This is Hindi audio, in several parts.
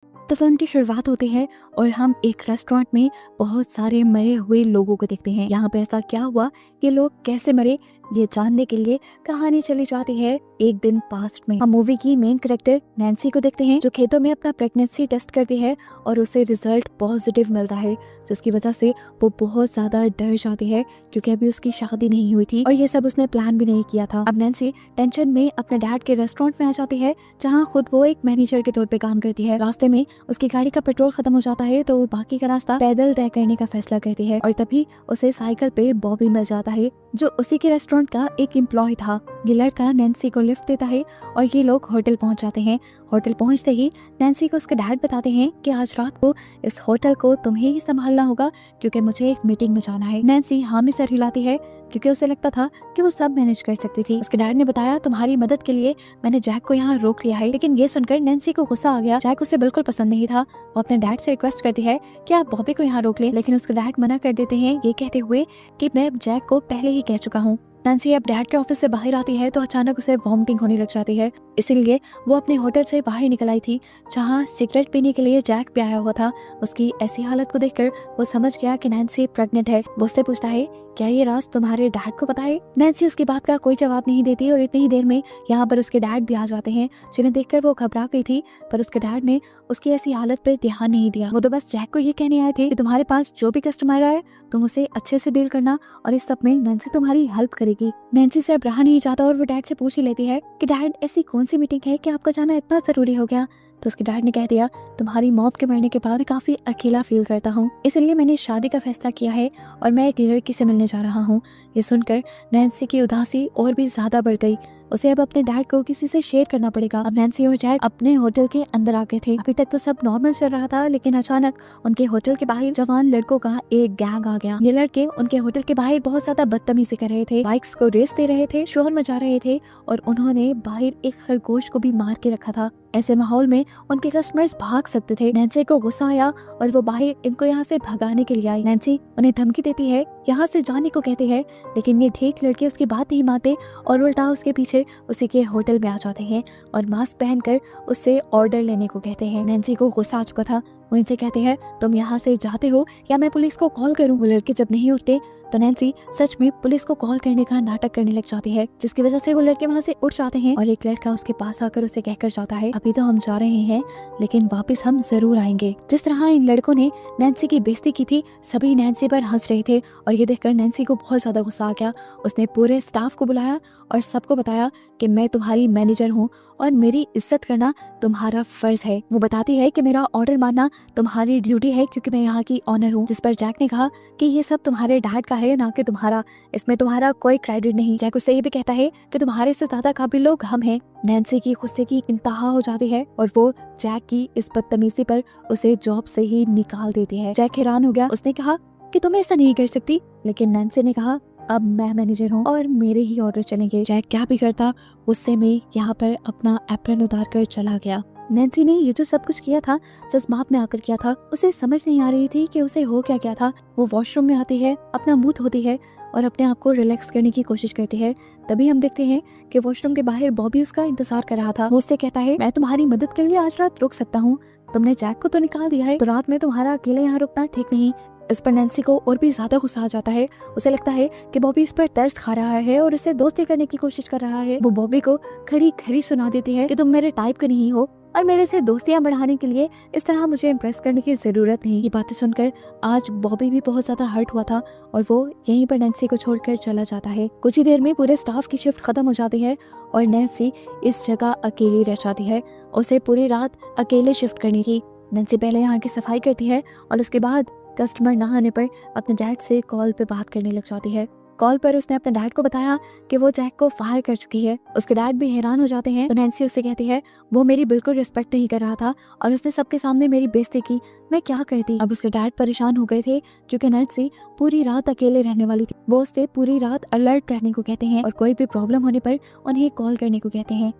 तो फिल्म की शुरुआत होती है और हम एक रेस्टोरेंट में बहुत सारे मरे हुए लोगों को देखते हैं। यहाँ पे ऐसा क्या हुआ कि लोग कैसे मरे, ये जानने के लिए कहानी चली जाती है एक दिन पास्ट में। हम मूवी की मेन कैरेक्टर नैन्सी को देखते हैं जो खेतों में अपना प्रेगनेंसी टेस्ट करती है और उसे रिजल्ट पॉजिटिव मिलता है, जिसकी वजह से वो बहुत ज्यादा डर जाती है क्योंकि अभी उसकी शादी नहीं हुई थी और ये सब उसने प्लान भी नहीं किया था। अब नैन्सी टेंशन में अपने डैड के रेस्टोरेंट में आ जाती है जहाँ खुद वो एक मैनेजर के तौर पे काम करती है। रास्ते में उसकी गाड़ी का पेट्रोल खत्म हो जाता है तो वो बाकी का रास्ता पैदल तय करने का फैसला करती है और तभी उसे साइकिल पे बॉबी मिल जाता है जो उसी के रेस्टोरेंट का एक एम्प्लॉय था। ये लड़का नैन्सी को लिफ्ट देता है और ये लोग होटल पहुंच जाते हैं। होटल पहुंचते ही नैन्सी को उसके डैड बताते हैं कि आज रात को इस होटल को तुम्हें ही संभालना होगा क्योंकि मुझे एक मीटिंग में जाना है। नैन्सी हाँ में सर हिलाती है क्योंकि उसे लगता था कि वो सब मैनेज कर सकती थी। उसके डैड ने बताया तुम्हारी मदद के लिए मैंने जैक को यहाँ रोक लिया है, लेकिन ये सुनकर नैन्सी को गुस्सा आ गया। जैक उसे बिल्कुल पसंद नहीं था। वो अपने डैड से रिक्वेस्ट करती है कि आप बॉबी को यहाँ रोक लें, लेकिन उसके डैड मना कर देते हैं ये कहते हुए कि मैं जैक को पहले ही कह चुका हूँ। नैन्सी अब डैड के ऑफिस से बाहर आती है तो अचानक उसे वॉमिटिंग होने लग जाती है, इसीलिए वो अपने होटल से बाहर निकल आई थी जहाँ सिगरेट पीने के लिए जैक भी आया हुआ था। उसकी ऐसी हालत को देखकर वो समझ गया कि नैन्सी प्रेग्नेंट है। वो उससे पूछता है क्या ये राज तुम्हारे डैड को पता है? नैन्सी उसकी बात का कोई जवाब नहीं देती और इतनी ही देर में यहाँ पर उसके डैड भी आ जाते हैं जिन्हें देखकर वो घबरा गई थी, पर उसके डैड ने उसकी ऐसी हालत पर ध्यान नहीं दिया। वो तो बस जैक को ये कहने आए थे कि तुम्हारे पास जो भी कस्टमर आए तुम उसे अच्छे से डील करना और इस सब में नैन्सी तुम्हारी हेल्प करेगी। नैन्सी से अब रहा नहीं जाता और वो डैड से पूछ ही लेती है कि डैड ऐसी कौन सी मीटिंग है कि आपका जाना इतना जरूरी हो गया? तो उसके डैड ने कह दिया तुम्हारी मॉम के मरने के बाद मैं काफी अकेला फील करता हूँ, इसलिए मैंने शादी का फैसला किया है और मैं एक लड़की से मिलने जा रहा हूँ। ये सुनकर नैन्सी की उदासी और भी ज्यादा बढ़ गई। उसे अब अपने डैड को किसी से शेयर करना पड़ेगा। अब नैन्सी और जैक अपने होटल के अंदर आ गए थे। अभी तक तो सब नॉर्मल चल रहा था, लेकिन अचानक उनके होटल के बाहर जवान लड़कों का एक गैंग आ गया। ये लड़के उनके होटल के बाहर बहुत ज्यादा बदतमीजी कर रहे थे, बाइक्स को रेस दे रहे थे, शोर मचा रहे थे और उन्होंने बाहर एक खरगोश को भी मार के रखा था। ऐसे माहौल में उनके कस्टमर्स भाग सकते थे। नैन्सी को गुस्सा आया और वो बाहर इनको यहाँ से भगाने के लिए आई। नैन्सी उन्हें धमकी देती है, यहाँ से जाने को कहते हैं, लेकिन ये ढेक लड़के उसकी बात नहीं मानते और उल्टा उसके पीछे उसी के होटल में आ जाते हैं और मास्क पहनकर उससे ऑर्डर लेने को कहते हैं। नैन्सी को गुस्सा आ चुका था। वो इनसे कहते हैं तुम यहाँ से जाते हो या मैं पुलिस को कॉल करूँ। वो लड़के जब नहीं उठते तो नैन्सी सच में पुलिस को कॉल करने का नाटक करने लग जाती है, जिसकी वजह से वो लड़के वहाँ से उठ जाते हैं और एक लड़का उसके पास आकर उसे कहकर जाता है अभी तो हम जा रहे हैं लेकिन वापस हम जरूर आएंगे। जिस तरह इन लड़कों ने नैन्सी की बेइज्जती की थी सभी नैन्सी पर हंस रहे थे और ये देखकर नैन्सी को बहुत ज्यादा गुस्सा आ गया। उसने पूरे स्टाफ को बुलाया और सबको बताया कि मैं तुम्हारी मैनेजर हूँ और मेरी इज्जत करना तुम्हारा फर्ज है। वो बताती है कि मेरा ऑर्डर मानना तुम्हारी ड्यूटी है क्योंकि मैं यहाँ की ऑनर हूँ। जिस पर जैक ने कहा कि ये सब तुम्हारे डैड का है ना कि तुम्हारा, इसमें तुम्हारा कोई क्रेडिट नहीं। जैक उससे ये भी कहता है कि तुम्हारे से ज्यादा काबिल लोग हम हैं। नैन्सी की गुस्से की इंतहा हो जाती है और वो जैक की इस बदतमीजी पर उसे जॉब से ही निकाल देती है। जैक हैरान हो गया। उसने कहा कि तुम ऐसा नहीं कर सकती, लेकिन नैन्सी ने कहा अब मैं मैनेजर हूँ और मेरे ही ऑर्डर चलेंगे। जैक क्या भी करता गुस्से में यहाँ पर अपना एप्रन उतार कर चला गया। नैन्सी ने ये जो सब कुछ किया था जज्बात में आकर किया था। उसे समझ नहीं आ रही थी कि उसे हो क्या क्या था। वो वॉशरूम में आती है, अपना मुंह धोती है और अपने आप को रिलैक्स करने की कोशिश करती है। तभी हम देखते हैं कि वॉशरूम के बाहर बॉबी उसका इंतजार कर रहा था। वो उससे कहता है मैं तुम्हारी मदद के लिए आज रात रुक सकता हूँ, तुमने जैक को तो निकाल दिया है तो रात में तुम्हारा अकेले यहाँ रुकना ठीक नहीं। इस पर नैन्सी को और भी ज्यादा गुस्सा आ जाता है। उसे लगता है कि बॉबी इस पर तरस खा रहा है और इसे दोस्ती करने की कोशिश कर रहा है। वो बॉबी को खरी खरी सुना देती है कि तुम मेरे टाइप के नहीं हो और मेरे से दोस्तियां बढ़ाने के लिए इस तरह मुझे इम्प्रेस करने की जरूरत नहीं। ये बातें सुनकर आज बॉबी भी बहुत ज्यादा हर्ट हुआ था और वो यहीं पर नैन्सी को छोड़कर चला जाता है। कुछ ही देर में पूरे स्टाफ की शिफ्ट खत्म हो जाती है और नैन्सी इस जगह अकेली रह जाती है। उसे पूरी रात अकेले शिफ्ट करनी थी। नैन्सी पहले यहाँ की सफाई करती है और उसके बाद कस्टमर ना आने पर अपने डैड से कॉल पे बात करने लग जाती है। कॉल पर उसने अपने डैड को बताया कि वो जैक को फायर कर चुकी है। उसके डैड भी हैरान हो जाते हैं तो नैन्सी उससे कहती है वो मेरी बिल्कुल रिस्पेक्ट नहीं कर रहा था और उसने सबके सामने मेरी बेइज्जती की, मैं क्या करती। अब उसके डैड परेशान हो गए थे क्योंकि नैन्सी पूरी रात अकेले रहने वाली थी। वो उससे पूरी रात अलर्ट रहने को कहते हैं और कोई भी प्रॉब्लम होने पर उन्हें कॉल करने को कहते हैं।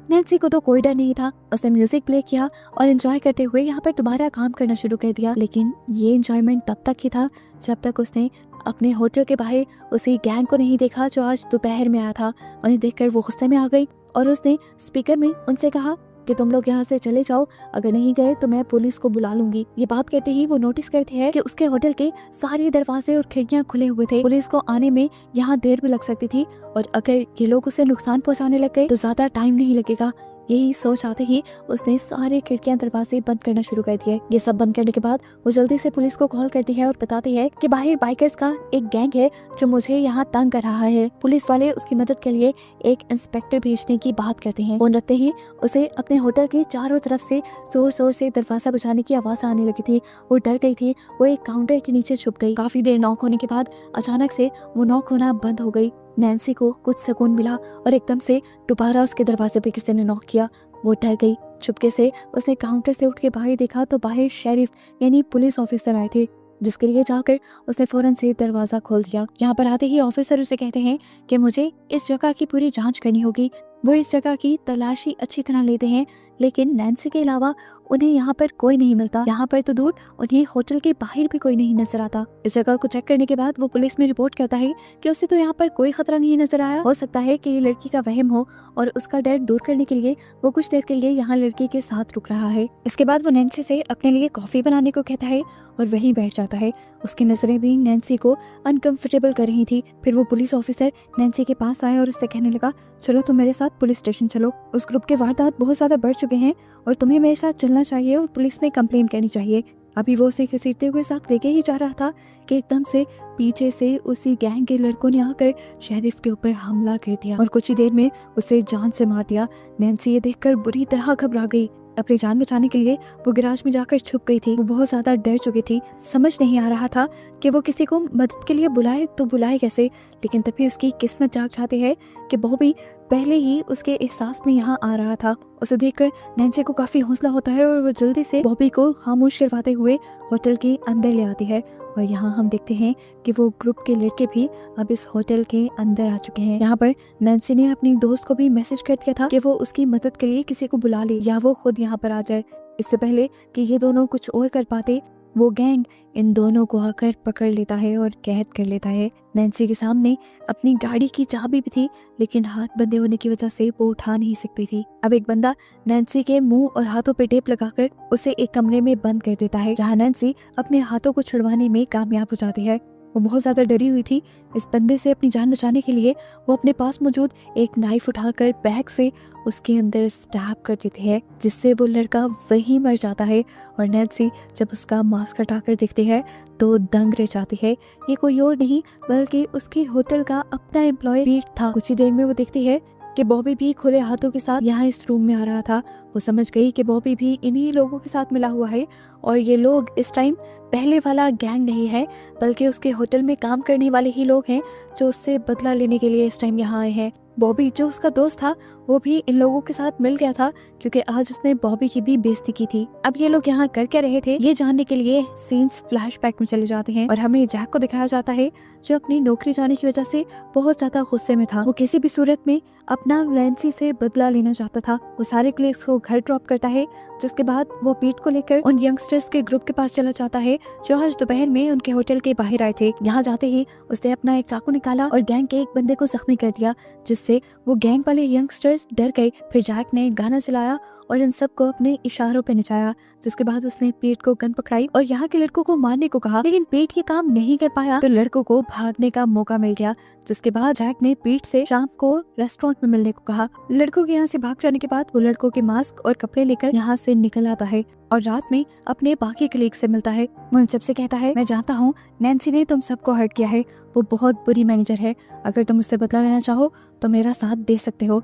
नैन्सी को तो कोई डर नहीं था। उसने म्यूजिक प्ले किया और एंजॉय करते हुए यहाँ पर दोबारा काम करना शुरू कर दिया, लेकिन ये एंजॉयमेंट तब तक ही था जब तक उसने अपने होटल के बाहर उसी गैंग को नहीं देखा जो आज दोपहर में आया था। उन्हें देखकर वो गुस्से में आ गई और उसने स्पीकर में उनसे कहा कि तुम लोग यहाँ से चले जाओ, अगर नहीं गए तो मैं पुलिस को बुला लूंगी। ये बात कहते ही वो नोटिस करते हैं कि उसके होटल के सारे दरवाजे और खिड़कियां खुले हुए थे। पुलिस को आने में यहाँ देर भी लग सकती थी और अगर ये लोग उसे नुकसान पहुँचाने लग गए तो ज्यादा टाइम नहीं लगेगा। यही सोच आते ही उसने सारे खिड़कियां दरवाजे बंद करना शुरू कर दिए। ये सब बंद करने के बाद वो जल्दी से पुलिस को कॉल करती है और बताती है कि बाहर बाइकर्स का एक गैंग है जो मुझे यहाँ तंग कर रहा है। पुलिस वाले उसकी मदद के लिए एक इंस्पेक्टर भेजने की बात करते हैं। फोन रखते ही उसे अपने होटल के चारों तरफ से जोर जोर से दरवाजा बजाने की आवाज आने लगी थी। वो डर गई थी। वो एक काउंटर के नीचे छुप गई। काफी देर नॉक होने के बाद अचानक से वो नॉक होना बंद हो गई। नैन्सी को कुछ सुकून मिला और एकदम से दोबारा उसके दरवाजे पे किसी ने नॉक किया। वो डर गई। चुपके से उसने काउंटर से उठ के बाहर देखा तो बाहर शेरिफ यानी पुलिस ऑफिसर आए थे, जिसके लिए जाकर उसने फौरन से दरवाजा खोल दिया। यहाँ पर आते ही ऑफिसर उसे कहते हैं कि मुझे इस जगह की पूरी जांच करनी होगी। वो इस जगह की तलाशी अच्छी तरह लेते हैं, लेकिन नैन्सी के अलावा उन्हें यहाँ पर कोई नहीं मिलता। यहाँ पर तो दूर उन्हें होटल के बाहर भी कोई नहीं नजर आता। इस जगह को चेक करने के बाद वो पुलिस में रिपोर्ट करता है कि उसे तो यहाँ पर कोई खतरा नहीं नजर आया। हो सकता है कि ये लड़की का वहम हो और उसका डर दूर करने के लिए वो कुछ देर के लिए यहाँ लड़की के साथ रुक रहा है। इसके बाद वो नैन्सी से अपने लिए कॉफी बनाने को कहता है और वहीं बैठ जाता है। उसकी नजरें भी नैन्सी को अनकंफर्टेबल कर रही थी। फिर वो पुलिस ऑफिसर नैन्सी के पास आया और उससे कहने लगा, चलो तुम मेरे साथ पुलिस स्टेशन चलो। उस ग्रुप के वारदात बहुत ज्यादा बढ़ चुके हैं और तुम्हें मेरे साथ चलना चाहिए और पुलिस में कंप्लेन करनी चाहिए। अभी वो उसे घसीटते हुए साथ लेके ही जा रहा था कि एकदम से पीछे से उसी गैंग के लड़कों ने आकर शेरिफ के ऊपर हमला कर दिया और कुछ ही देर में उसे जान से मार दिया। नैन्सी ये देखकर बुरी तरह घबरा गई। अपनी जान बचाने के लिए वो गैराज में जाकर छुप गई थी। वो बहुत ज्यादा डर चुकी थी। समझ नहीं आ रहा था कि वो किसी को मदद के लिए बुलाए तो बुलाए कैसे। लेकिन तभी उसकी किस्मत जाग जाती है कि बॉबी पहले ही उसके एहसास में यहाँ आ रहा था। उसे देखकर नैन्सी को काफी हौसला होता है और वो जल्दी से बॉबी को खामोश करवाते हुए होटल के अंदर ले आती है। और यहाँ हम देखते हैं कि वो ग्रुप के लड़के भी अब इस होटल के अंदर आ चुके हैं। यहाँ पर नैन्सी ने अपनी दोस्त को भी मैसेज कर दिया था कि वो उसकी मदद के लिए किसी को बुला ले या वो खुद यहाँ पर आ जाए। इससे पहले कि ये दोनों कुछ और कर पाते, वो गैंग इन दोनों को आकर पकड़ लेता है और कैद कर लेता है। नैन्सी के सामने अपनी गाड़ी की चाबी भी थी, लेकिन हाथ बंधे होने की वजह से वो उठा नहीं सकती थी। अब एक बंदा नैन्सी के मुंह और हाथों पे टेप लगाकर उसे एक कमरे में बंद कर देता है, जहां नैन्सी अपने हाथों को छुड़वाने में कामयाब हो जाती है। वो बहुत ज्यादा डरी हुई थी। इस बंदे से अपनी जान बचाने के लिए वो अपने पास मौजूद एक नाइफ उठाकर बैग से उसके अंदर स्टैब कर देती है, जिससे वो लड़का वहीं मर जाता है। और नैन्सी जब उसका मास्क हटाकर देखती है तो दंग रह जाती है। ये कोई और नहीं बल्कि उसके होटल का अपना एम्प्लॉय पीट था। कुछ ही देर में वो देखती है कि बॉबी भी खुले हाथों के साथ यहाँ इस रूम में आ रहा था। वो समझ गई कि बॉबी भी इन्हीं लोगों के साथ मिला हुआ है और ये लोग इस टाइम पहले वाला गैंग नहीं है, बल्कि उसके होटल में काम करने वाले ही लोग हैं जो उससे बदला लेने के लिए इस टाइम यहाँ आए हैं। बॉबी जो उसका दोस्त था वो भी इन लोगों के साथ मिल गया था, क्योंकि आज उसने बॉबी की भी बेइज्जती की थी। अब ये लोग यहाँ कर क्या रहे थे ये जानने के लिए सीन्स फ्लैशबैक में चले जाते हैं और हमें जैक को दिखाया जाता है, जो अपनी नौकरी जाने की वजह से बहुत ज्यादा गुस्से में था। वो किसी भी सूरत में अपना नैन्सी से बदला लेना चाहता था। वो सारे क्लिक्स को घर ड्रॉप करता है, जिसके बाद वो पीट को लेकर उन यंगस्टर्स के ग्रुप के पास चला जाता है जो आज दोपहर में उनके होटल के बाहर आए थे। यहाँ जाते ही उसने अपना एक चाकू निकाला और गैंग के एक बंदे को जख्मी कर दिया, जिससे वो गैंग वाले यंगस्टर्स डर गए। फिर जैक ने गाना चलाया और इन सबको अपने इशारों पे नचाया, जिसके बाद उसने पीट को गन पकड़ाई और यहाँ के लड़कों को मारने को कहा, लेकिन पीट ये काम नहीं कर पाया तो लड़कों को भागने का मौका मिल गया। जिसके बाद जैक ने पीट से शाम को रेस्टोरेंट में मिलने को कहा। लड़कों के यहाँ से भाग जाने के बाद वो लड़कों के मास्क और कपड़े लेकर यहाँ से निकल आता है और रात में अपने बाकी कलीग से मिलता है। वो इन सबसे कहता है, मैं जानता हूँ नैन्सी ने तुम सबको हर्ट किया है, वो बहुत बुरी मैनेजर है। अगर तुम उससे बदला लेना चाहो तो मेरा साथ दे सकते हो।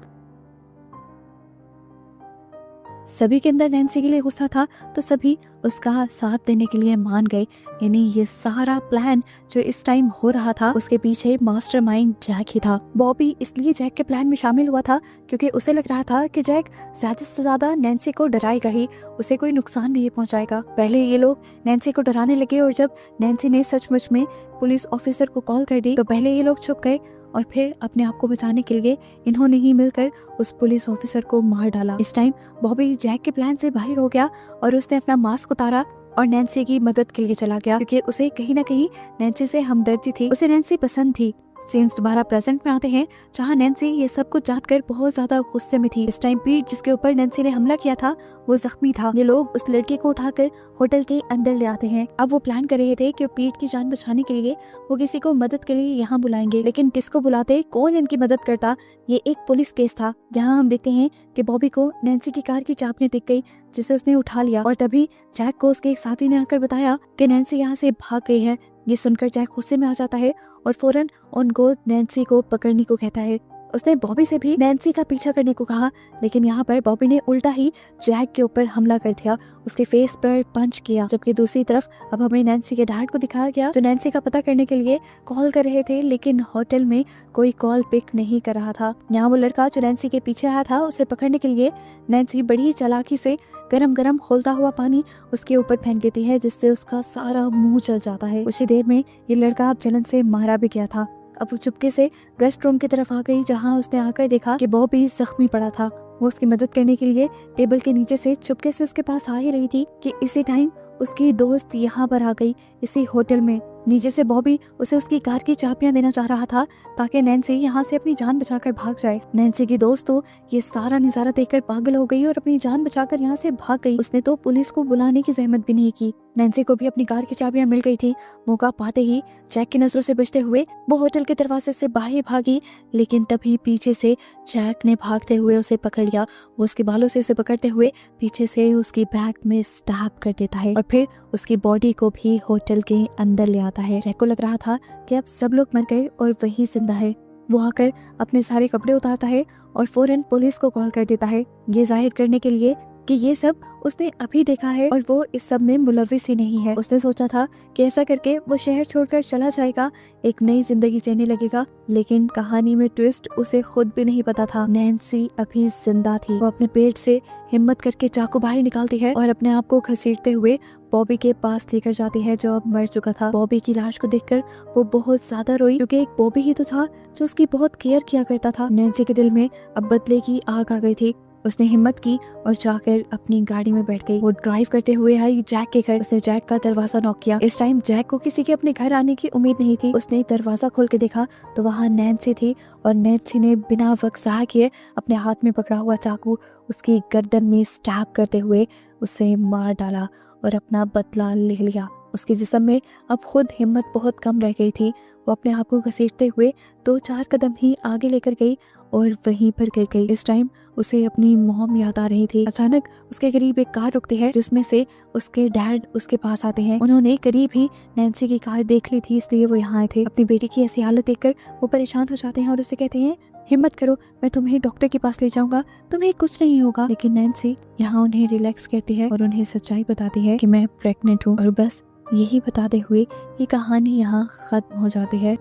सभी के अंदर नैन्सी के लिए गुस्सा था तो सभी उसका साथ देने के लिए मान गए। यानी ये सारा प्लान जो इस टाइम हो रहा था उसके पीछे मास्टरमाइंड जैक ही था। बॉबी इसलिए जैक के प्लान में शामिल हुआ था क्योंकि उसे लग रहा था कि जैक ज्यादा से ज्यादा नैन्सी को डराएगा ही, उसे कोई नुकसान नहीं पहुंचाएगा। पहले ये लोग नैन्सी को डराने लगे और जब नैन्सी ने सचमुच में पुलिस ऑफिसर को कॉल कर दी तो पहले ये लोग छुप गए और फिर अपने आप को बचाने के लिए इन्होंने ही मिलकर उस पुलिस ऑफिसर को मार डाला। इस टाइम बॉबी जैक के प्लान से बाहर हो गया और उसने अपना मास्क उतारा और नैन्सी की मदद के लिए चला गया, क्योंकि उसे कहीं ना कहीं नैन्सी से हमदर्दी थी। उसे नैन्सी पसंद थी सीन्स दोबारा प्रेजेंट में आते हैं जहाँ नैन्सी ये सब कुछ जानकर बहुत ज्यादा गुस्से में थी। इस टाइम पीट जिसके ऊपर नैन्सी ने हमला किया था वो जख्मी था। ये लोग उस लड़के को उठाकर होटल के अंदर ले आते हैं। अब वो प्लान कर रहे थे कि पीट की जान बचाने के लिए वो किसी को मदद के लिए यहाँ बुलाएंगे, लेकिन किसको बुलाते, कौन इनकी मदद करता, ये एक पुलिस केस था। जहाँ हम देखते हैं कि बॉबी को नैन्सी की कार की चाबियां दिख गई जिसे उसने उठा लिया और तभी जैक को उसके एक साथी ने आकर बताया कि नैन्सी यहाँ से भाग गई है। ये सुनकर जैक गुस्से में आ जाता है और फौरन ऑन गोल नैन्सी को पकड़ने को कहता है। उसने बॉबी से भी नैन्सी का पीछा करने को कहा, लेकिन यहाँ पर बॉबी ने उल्टा ही जैक के ऊपर हमला कर दिया, उसके फेस पर पंच किया। जबकि दूसरी तरफ अब हमें नैन्सी के डैड को दिखाया गया जो नैन्सी का पता करने के लिए कॉल कर रहे थे, लेकिन होटल में कोई कॉल पिक नहीं कर रहा था। यहाँ वो लड़का जो नैन्सी के पीछे आया था उसे पकड़ने के लिए नैन्सी बड़ी चालाकी से गरम गरम खौलता हुआ पानी उसके ऊपर फेंक देती है, जिससे उसका सारा मुंह जल जाता है। उसी देर में ये लड़का अब जलन से मारा भी गया था। अब वो चुपके से रेस्ट रूम की तरफ आ गई जहाँ उसने आकर देखा कि बॉबी जख्मी पड़ा था। वो उसकी मदद करने के लिए टेबल के नीचे से चुपके से उसके पास आ ही रही थी कि इसी टाइम उसकी दोस्त यहाँ पर आ गई इसी होटल में। नीचे से बॉबी उसे उसकी कार की चाबियां देना चाह रहा था ताकि नैन्सी यहाँ से अपनी जान बचाकर भाग जाए। नैन्सी की दोस्त तो ये सारा नजारा देखकर पागल हो गई और अपनी जान बचाकर यहाँ से भाग गई। उसने तो पुलिस को बुलाने की जहमत भी नहीं की। नैन्सी को भी अपनी कार की चाबियां मिल गई थी। मौका पाते ही जैक की नजरों से बचते हुए वो होटल के दरवाजे से बाहर भागी, लेकिन तभी पीछे से जैक ने भागते हुए उसे पकड़ लिया। वो उसके बालों से उसे पकड़ते हुए पीछे से उसकी बैक में स्टैब कर देता है और फिर उसकी बॉडी को भी होटल के अंदर ले आता है। जैक को लग रहा था कि अब सब लोग मर गए और वही जिंदा है। वो आकर अपने सारे कपड़े उतारता है और फौरन पुलिस को कॉल कर देता है, ये जाहिर करने के लिए कि ये सब उसने अभी देखा है और वो इस सब में मुलविस ही नहीं है। उसने सोचा था कि ऐसा करके वो शहर छोड़कर चला जाएगा, एक नई जिंदगी जीने लगेगा, लेकिन कहानी में ट्विस्ट उसे खुद भी नहीं पता था। नैन्सी अभी जिंदा थी। वो अपने पेट से हिम्मत करके चाकू बाहर निकालती है और अपने आप को घसीटते हुए बॉबी के पास लेकर जाती है जो अब मर चुका था। बॉबी की लाश को देखकर वो बहुत ज्यादा रोई क्योंकि एक बॉबी ही तो था जो उसकी बहुत केयर किया करता था। नैन्सी के दिल में अब बदले की आग आ गई थी। उसने हिम्मत की और जाकर अपनी गाड़ी में बैठ गई। वो ड्राइव करते हुए आई जैक के घर। उसने जैक का दरवाजा नॉक किया। इस टाइम जैक को किसी के अपने घर आने की उम्मीद नहीं थी। उसने दरवाजा खोल के देखा तो वहाँ नैन्सी थी और नैन्सी ने बिना वक्त ज़ाया किए अपने हाथ में पकड़ा हुआ चाकू उसकी गर्दन में स्टैब करते हुए उसे मार डाला और अपना बदला ले लिया। उसके जिस्म में अब खुद हिम्मत बहुत कम रह गई थी। वो अपने आप को घसीटते हुए 2-4 कदम ही आगे लेकर गई और वहीं पर गिर गई। इस टाइम उसे अपनी मॉम याद आ रही थी। अचानक उसके करीब एक कार रुकती है जिसमें से उसके डैड उसके पास आते हैं। उन्होंने करीब ही नैन्सी की कार देख ली थी, इसलिए वो यहाँ आए थे। अपनी बेटी की ऐसी हालत देखकर वो परेशान हो जाते हैं और उसे कहते हैं, हिम्मत करो, मैं तुम्हें डॉक्टर के पास ले जाऊंगा, तुम्हें कुछ नहीं होगा। लेकिन नैन्सी यहाँ उन्हें रिलैक्स करती है और उन्हें सच्चाई बताती है कि मैं प्रेग्नेंट हूँ। और बस यही बताते हुए ये कहानी यहाँ खत्म हो जाती है।